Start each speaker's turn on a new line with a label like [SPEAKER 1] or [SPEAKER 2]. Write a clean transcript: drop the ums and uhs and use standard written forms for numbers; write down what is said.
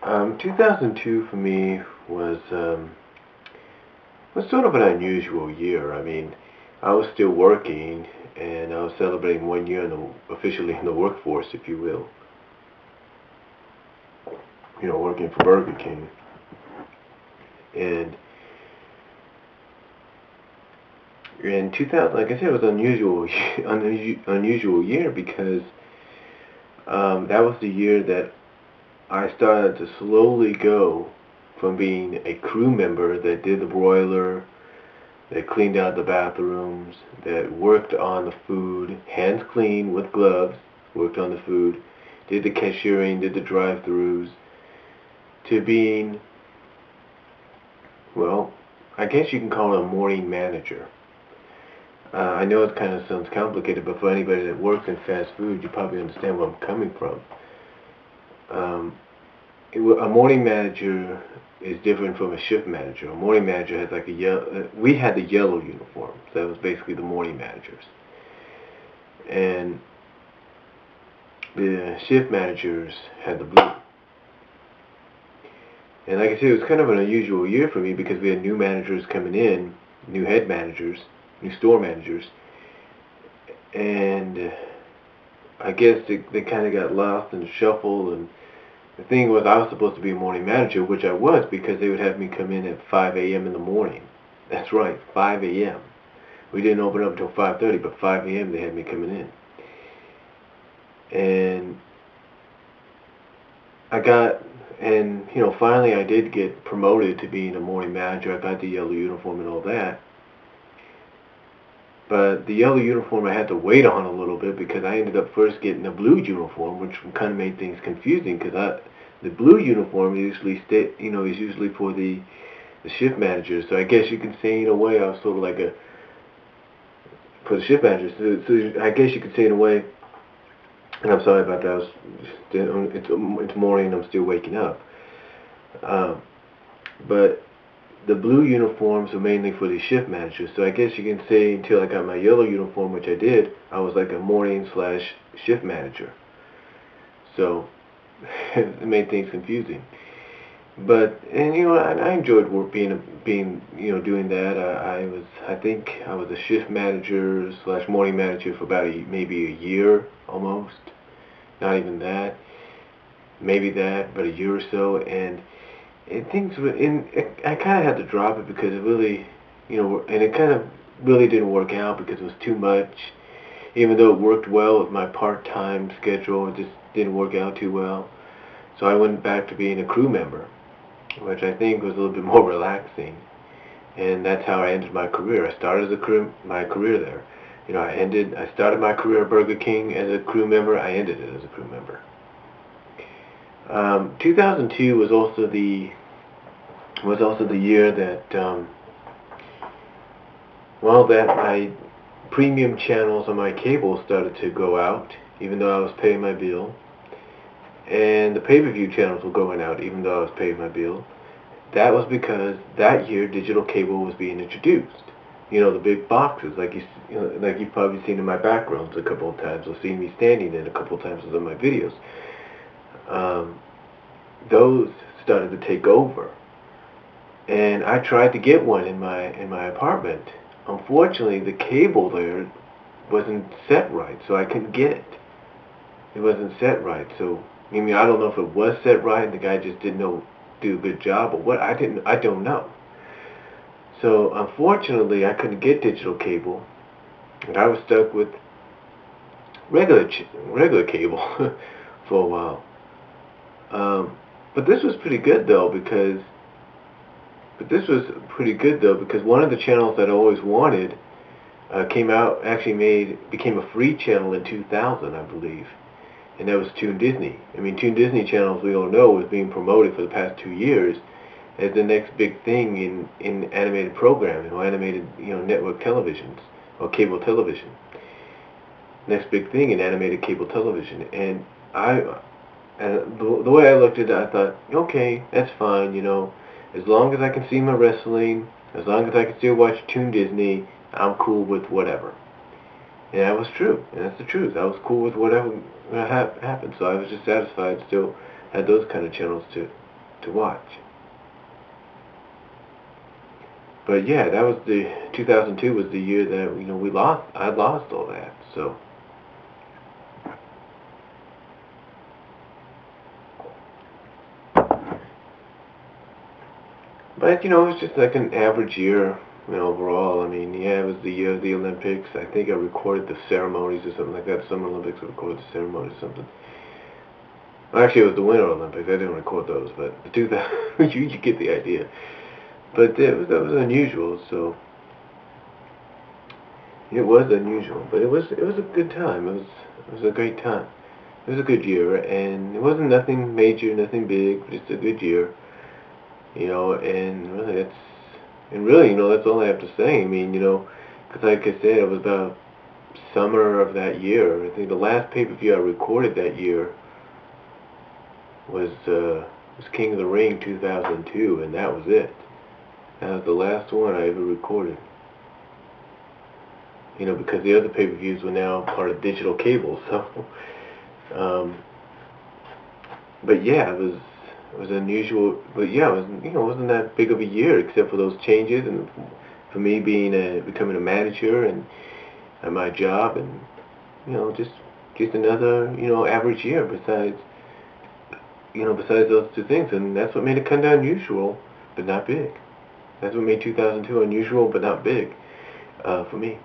[SPEAKER 1] 2002 for me was sort of an unusual year. I mean, I was still working, and I was celebrating 1 year officially in the workforce, if you will. Working for Burger King, and in 2000, like I said, it was unusual, unusual year because that was the year that I started to slowly go from being a crew member that did the broiler, that cleaned out the bathrooms, that worked on the food, hands clean with gloves, worked on the food, did the cashiering, did the drive-thrus, to being, well, I guess you can call it a morning manager. I know it kind of sounds complicated, but for anybody that works in fast food, you probably understand where I'm coming from. A morning manager is different from a shift manager. A morning manager has like a yellow. We had the yellow uniform, so that was basically the morning managers, and the shift managers had the blue. And like I said, it was kind of an unusual year for me because we had new managers coming in, new head managers, new store managers, and I guess they kind of got lost in the shuffle. And the thing was, I was supposed to be a morning manager, which I was, because they would have me come in at 5 a.m. in the morning. That's right, 5 a.m. We didn't open up until 5:30, but 5 a.m. they had me coming in. And finally I did get promoted to being a morning manager. I got the yellow uniform and all that. But the yellow uniform I had to wait on a little bit because I ended up first getting a blue uniform, which kind of made things confusing because the blue uniform usually is usually for the shift manager. So I guess you can say in a way I was sort of like for the shift manager. So I guess you could say in a way, and I'm sorry about that. It's morning and I'm still waking up. But the blue uniforms are mainly for the shift managers. So I guess you can say until I got my yellow uniform, which I did, I was like a morning/shift manager. So it made things confusing. But I enjoyed being doing that. I think I was a shift manager/morning manager for about maybe a year almost. Not even that. Maybe that, but a year or so. And I kind of had to drop it because it really, and it kind of really didn't work out because it was too much. Even though it worked well with my part-time schedule, it just didn't work out too well. So I went back to being a crew member, which I think was a little bit more relaxing. And that's how I ended my career. I started my career there. I started my career at Burger King as a crew member. I ended it as a crew member. 2002 was also the year that that my premium channels on my cable started to go out, even though I was paying my bill, and the pay-per-view channels were going out, even though I was paying my bill. That was because that year digital cable was being introduced. The big boxes, like you've probably seen in my backgrounds a couple of times, or seen me standing in a couple of times in my videos. Those started to take over, and I tried to get one in my apartment. Unfortunately, the cable there wasn't set right, so I couldn't get it. It wasn't set right, so I don't know if it was set right and the guy just didn't do a good job or what. I don't know. So unfortunately, I couldn't get digital cable, and I was stuck with regular cable for a while. But this was pretty good though because one of the channels that I always wanted became a free channel in 2000, I believe, and that was Toon Disney. Toon Disney channels, we all know, was being promoted for the past 2 years as the next big thing in animated programming or animated network televisions or cable television. Next big thing in animated cable television, and the way I looked at it, I thought, okay, that's fine, as long as I can see my wrestling, as long as I can still watch Toon Disney, I'm cool with whatever. And that was true, and that's the truth. I was cool with whatever happened, so I was just satisfied, still had those kind of channels to watch. But yeah, that was the 2002 was the year that I lost all that. So. But it was just like an average year, overall. I mean, yeah, it was the year of the Olympics. I think I recorded the ceremonies or something like that. Summer Olympics, I recorded the ceremonies or something. Well, actually, it was the Winter Olympics. I didn't record those, but the 2000, you get the idea. But that was unusual. So it was unusual, but it was a good time. It was a great time. It was a good year, and it wasn't nothing major, nothing big, just a good year. And really, that's all I have to say. I mean, because like I said, it was about summer of that year. I think the last pay-per-view I recorded that year was King of the Ring 2002, and that was it. That was the last one I ever recorded. Because the other pay-per-views were now part of digital cable, so. Um, but yeah, it was unusual. But yeah, it wasn't that big of a year except for those changes and for me becoming a manager and at my job, and just another average year besides those two things. And that's what made it kind of unusual but not big. That's what made 2002 unusual but not big for me.